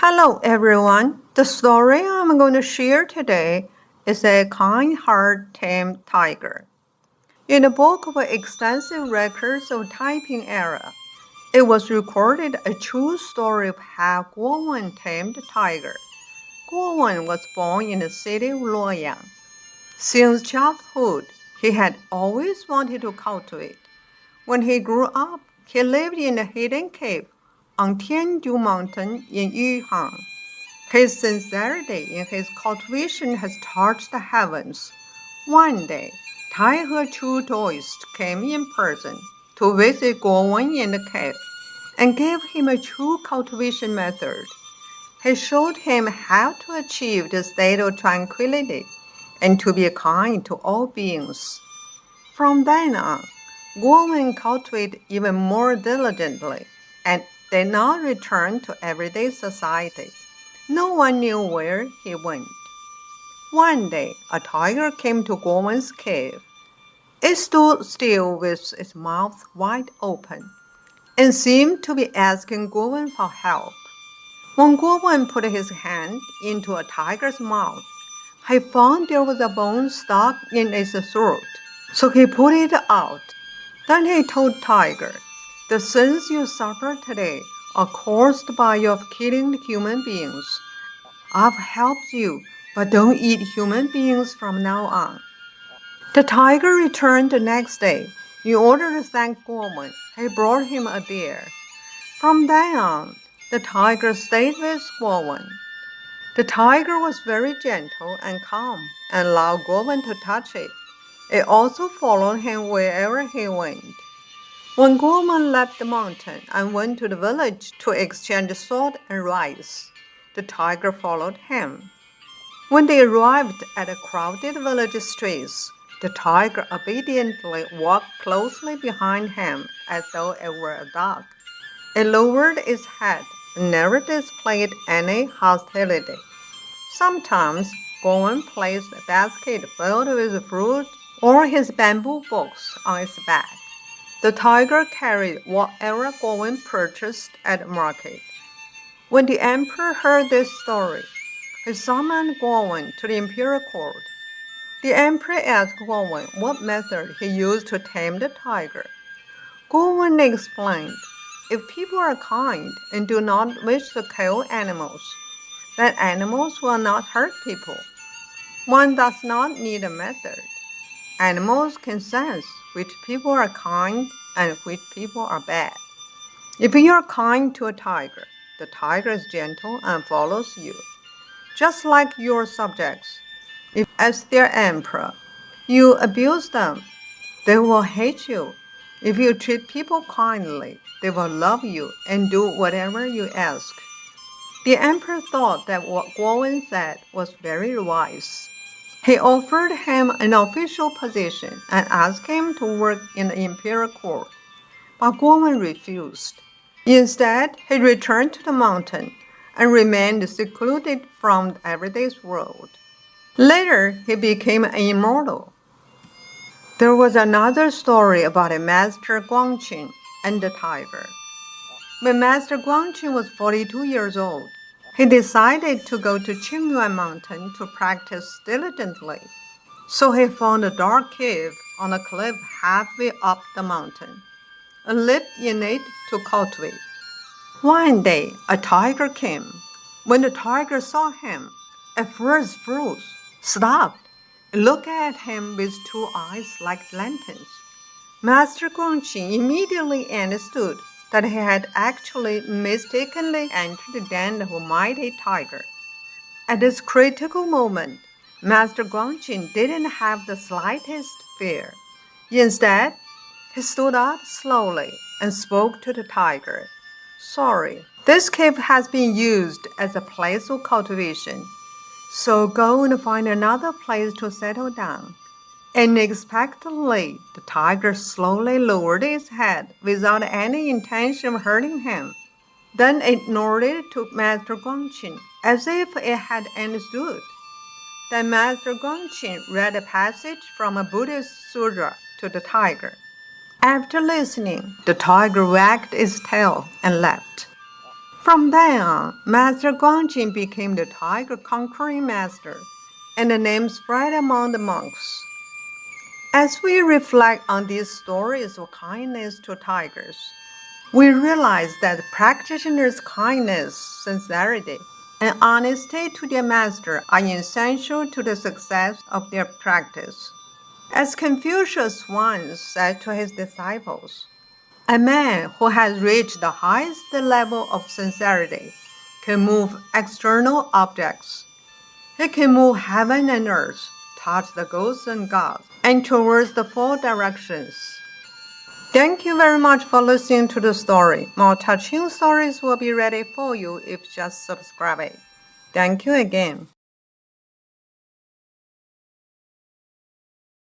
Hello everyone. The story I'm going to share today is a kind-hearted tamed tiger. In a book of extensive records of Taiping era, it was recorded a true story of how Guowen tamed a tiger. Guowen was born in the city of Luoyang. Since childhood, he had always wanted to cultivate. When he grew up, he lived in a hidden cave on Tianju Mountain in Yuhang. His sincerity in his cultivation has touched the heavens. One day, Taihe True Taoist came in person to visit Guowen in the cave and gave him a true cultivation method. He showed him how to achieve the state of tranquillity and to be kind to all beings. From then on, Guowen cultivated even more diligently and did not return to everyday society. No one knew where he went. One day, a tiger came to Guowen's cave. It stood still with its mouth wide open and seemed to be asking Guowen for help. When Guowen put his hand into a tiger's mouth, he found there was a bone stuck in its throat, so he pulled it out. Then he told Tiger, "The sins you suffer today are caused by your killing human beings. I've helped you, but don't eat human beings from now on." The tiger returned the next day. In order to thank Guowen, he brought him a deer. From then on, the tiger stayed with Guowen. The tiger was very gentle and calm and allowed Guowen to touch it. It also followed him wherever he went. When Guowen left the mountain and went to the village to exchange salt and rice, the tiger followed him. When they arrived at the crowded village streets, the tiger obediently walked closely behind him as though it were a dog. It lowered its head and never displayed any hostility. Sometimes Guowen placed a basket filled with fruit or his bamboo box on its back. The tiger carried whatever Guowen purchased at the market. When the emperor heard this story, he summoned Guowen to the imperial court. The emperor asked Guowen what method he used to tame the tiger. Guowen explained, "If people are kind and do not wish to kill animals, then animals will not hurt people. One does not need a method. Animals can sense which people are kind and which people are bad. If you are kind to a tiger, the tiger is gentle and follows you. Just like your subjects, if as their emperor, you abuse them, they will hate you. If you treat people kindly, they will love you and do whatever you ask." The emperor thought that what Guowen said was very wise. He offered him an official position and asked him to work in the imperial court, but Guowen refused. Instead, he returned to the mountain and remained secluded from the everyday world. Later, he became immortal. There was another story about a Master Guangqin and the tiger. When Master Guangqin was 42 years old, he decided to go to Qingyuan Mountain to practice diligently. So he found a dark cave on a cliff halfway up the mountain and lived in it to cultivate. One day, a tiger came. When the tiger saw him, it first froze, stopped, and looked at him with two eyes like lanterns. Master Guangqin immediately understood that he had actually mistakenly entered the den of a mighty tiger. At this critical moment, Master Guangqin didn't have the slightest fear. Instead, he stood up slowly and spoke to the tiger. "Sorry, this cave has been used as a place of cultivation, so go and find another place to settle down." Unexpectedly, the tiger slowly lowered its head without any intention of hurting him. Then it nodded to Master Guangqin as if it had understood. Then Master Guangqin read a passage from a Buddhist sutra to the tiger. After listening, the tiger wagged its tail and left. From then on, Master Guanjin became the tiger conquering master, and the name spread among the monks. As we reflect on these stories of kindness to tigers, we realize that practitioners' kindness, sincerity, and honesty to their master are essential to the success of their practice. As Confucius once said to his disciples, a man who has reached the highest level of sincerity can move external objects. He can move heaven and earth, touch the ghosts and gods, and traverse the four directions. Thank you very much for listening to the story. More touching stories will be ready for you if you just subscribe it. Thank you again.